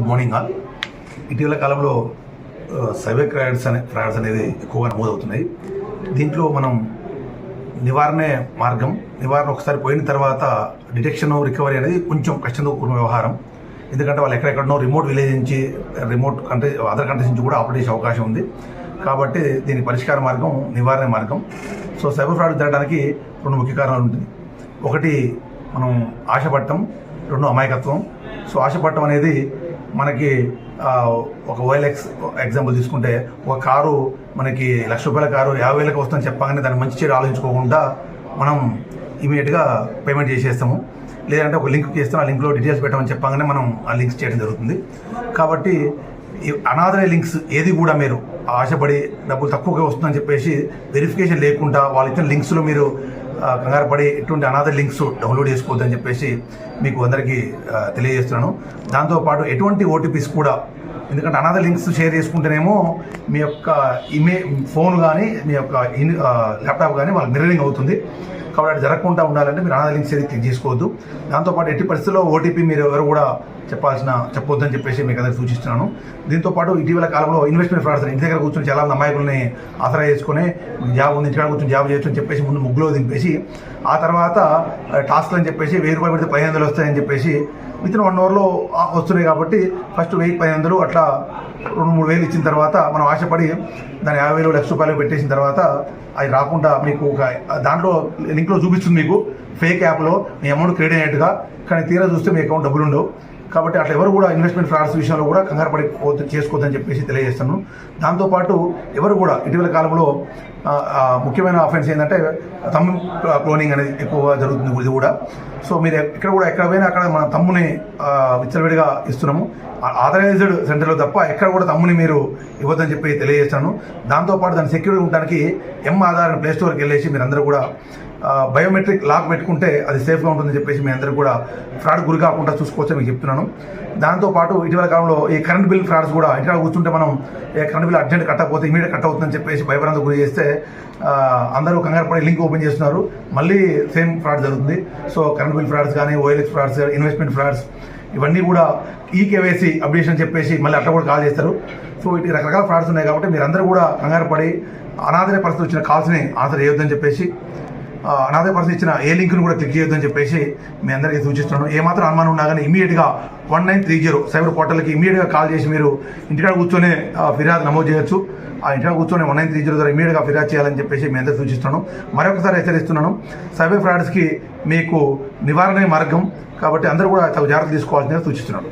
Good morning all. ఇటీవల కాలంలో cyber frauds అనేది ఎక్కువగా నమోదవుతున్నాయి. దీంట్లో మనం నివారణ ఒకసారి పోయిన తర్వాత డిటెక్షన్ రికవరీ అనేది కొంచెం కష్టంతో కూడిన వ్యవహారం. ఎందుకంటే వాళ్ళు ఎక్కడెక్కడనో రిమోట్ విలేజ్ నుంచి అదర్ కంట్రీస్ నుంచి కూడా ఆపరేట్ చేసే అవకాశం ఉంది. కాబట్టి దీని పరిష్కార మార్గం నివారణ మార్గం. సో సైబర్ ఫ్రాడ్ జరగడానికి రెండు ముఖ్య కారణాలు ఉంటుంది. ఒకటి మనం ఆశపడటం, రెండు అమాయకత్వం. సో ఆశపడటం అనేది మనకి ఒక OLX ఎగ్జాంపుల్ తీసుకుంటే, ఒక కారు మనకి ₹1,00,000 కారు 50,000కి వస్తుందని చెప్పగానే దాన్ని మంచి చెడు ఆలోచించుకోకుండా మనం ఇమీడియట్గా పేమెంట్ చేసేస్తాము. లేదంటే ఒక లింక్ చేస్తాం, ఆ లింక్లో డీటెయిల్స్ పెట్టమని చెప్పగానే మనం ఆ లింక్స్ చేయడం జరుగుతుంది. కాబట్టి అనాథరైజ్ లింక్స్ ఏది కూడా మీరు ఆశపడి డబ్బులు తక్కువగా వస్తుందని చెప్పేసి వెరిఫికేషన్ లేకుండా వాళ్ళు ఇచ్చిన లింక్స్లో మీరు కంగారు పడి ఎటువంటి అనాథ లింక్స్ డౌన్లోడ్ చేసుకోవద్దని చెప్పేసి మీకు అందరికీ తెలియజేస్తున్నాను. దాంతోపాటు ఎటువంటి ఓటీపీస్ కూడా, ఎందుకంటే అనాథ లింక్స్ షేర్ చేసుకుంటేనేమో మీ యొక్క ఫోన్ కానీ మీ యొక్క ల్యాప్టాప్ కానీ వాళ్ళకి మిర్రరింగ్ అవుతుంది. కాబట్టి అది జరగకుండా ఉండాలంటే మీరు అనాథ లింక్స్ ఏది క్లిక్ చేసుకోవద్దు. దాంతోపాటు ఎట్టి పరిస్థితుల్లో ఓటీపీ మీరు ఎవరు కూడా చెప్పొద్దని చెప్పేసి మీకు అందరికి సూచిస్తున్నాను. దీంతోపాటు ఇటీవల కాలంలో ఇన్వెస్ట్మెంట్ ఫ్రాడ్స్, ఇంటి దగ్గర కూర్చొని చాలా మంది అమాయకుల్ని ఆసరా చేసుకుని జాబ్ ఉంది, ఇంటికాడ కూర్చొని జాబ్ చేయొచ్చు అని చెప్పేసి ముందు ముగ్గులో దింపేసి, ఆ తర్వాత టాస్క్లు అని చెప్పేసి ₹1000 పెడితే 1500 వస్తాయని చెప్పేసి వితిన్ 1 అవర్లో వస్తున్నాయి. కాబట్టి ఫస్ట్ 1000-1500 అట్లా 2-3 వేలు ఇచ్చిన తర్వాత మనం ఆశపడి దాన్ని ₹50,000 ₹1,00,000 పెట్టేసిన తర్వాత అది రాకుండా మీకు ఒక దాంట్లో లింక్లో చూపిస్తుంది, మీకు ఫేక్ యాప్లో మీ అమౌంట్ క్రెడిట్ అయినట్టుగా. కానీ తీరా చూస్తే మీ అకౌంట్ డబ్బులు ఉండవు. కాబట్టి అట్లా ఎవరు కూడా ఇన్వెస్ట్మెంట్ ఫ్రాడ్స్ విషయంలో కూడా కంగారు పడి చేసుకోవద్దని చెప్పేసి తెలియజేస్తాను. దాంతోపాటు ఎవరు కూడా ఇటీవల కాలంలో ముఖ్యమైన ఆఫెన్స్ ఏంటంటే తమ్ము క్లోనింగ్ అనేది ఎక్కువగా జరుగుతుంది ఇది కూడా. సో మీరు ఎక్కడ పోయినా అక్కడ మన తమ్ముని విచ్చలవిడిగా ఇస్తున్నాము. ఆథరైజ్డ్ సెంటర్లో తప్ప ఎక్కడ కూడా తమ్ముని మీరు ఇవ్వద్దని చెప్పి తెలియజేస్తాను. దాంతోపాటు దాన్ని సెక్యూరిటీ ఉండడానికి ఆధార్ ప్లే స్టోర్కి వెళ్ళేసి మీరు అందరూ కూడా బయోమెట్రిక్ లాక్ పెట్టుకుంటే అది సేఫ్గా ఉంటుందని చెప్పేసి మీ అందరూ కూడా ఫ్రాడ్ గురి కాకుండా చూసుకోవచ్చని మీకు చెప్తున్నాను. దాంతోపాటు ఇటీవల కాలంలో ఈ కరెంట్ బిల్ ఫ్రాడ్స్ కూడా, ఇంటిలో కూర్చుంటే మనం కరెంట్ బిల్ అర్జెంట్ కట్టకపోతే ఇమీడియట్ కట్ అవుతుందని చెప్పేసి భయభ్రాంతికి గురి చేస్తే అందరూ కంగారు పడి లింక్ ఓపెన్ చేస్తున్నారు, మళ్ళీ సేమ్ ఫ్రాడ్ జరుగుతుంది. సో కరెంట్ బిల్ ఫ్రాడ్స్ కానీ, OLX ఫ్రాడ్స్, ఇన్వెస్ట్మెంట్ ఫ్రాడ్స్, ఇవన్నీ కూడా KYC అప్డేషన్ చెప్పేసి మళ్ళీ అట్లా కూడా కాల్ చేస్తారు. సో ఇటు రకరకాల ఫ్రాడ్స్ ఉన్నాయి. కాబట్టి మీరు అందరూ కూడా కంగారు పడి అనాథ పరిస్థితి వచ్చిన కాల్స్ని ఆన్సర్ చేయొద్దని చెప్పేసి, అనాథ పరిస్థితి ఇచ్చిన ఏ లింక్ను కూడా క్లిక్ చేయొద్దని చెప్పేసి మీ అందరికీ సూచిస్తున్నాను. ఏమాత్రం అనుమానం ఉన్నా కానీ ఇమీడియట్గా 1930 సైబర్ పోర్టల్కి ఇమీడియట్గా కాల్ చేసి మీరు ఇంటికాడ కూర్చొని ఫిర్యాదు నమోదు చేయొచ్చు. ఆ ఇంటికాడ కూర్చొని 1930 ద్వారా ఇమీడియట్గా ఫిర్యాదు చేయాలని చెప్పేసి మీ అందరికీ సూచిస్తున్నాను. మరొకసారి హెచ్చరిస్తున్నాను, సైబర్ ఫ్రాడ్స్కి మీకు నివారణ మార్గం. కాబట్టి అందరూ కూడా తగు జాగ్రత్తలు తీసుకోవాల్సిందిగా సూచిస్తున్నాను.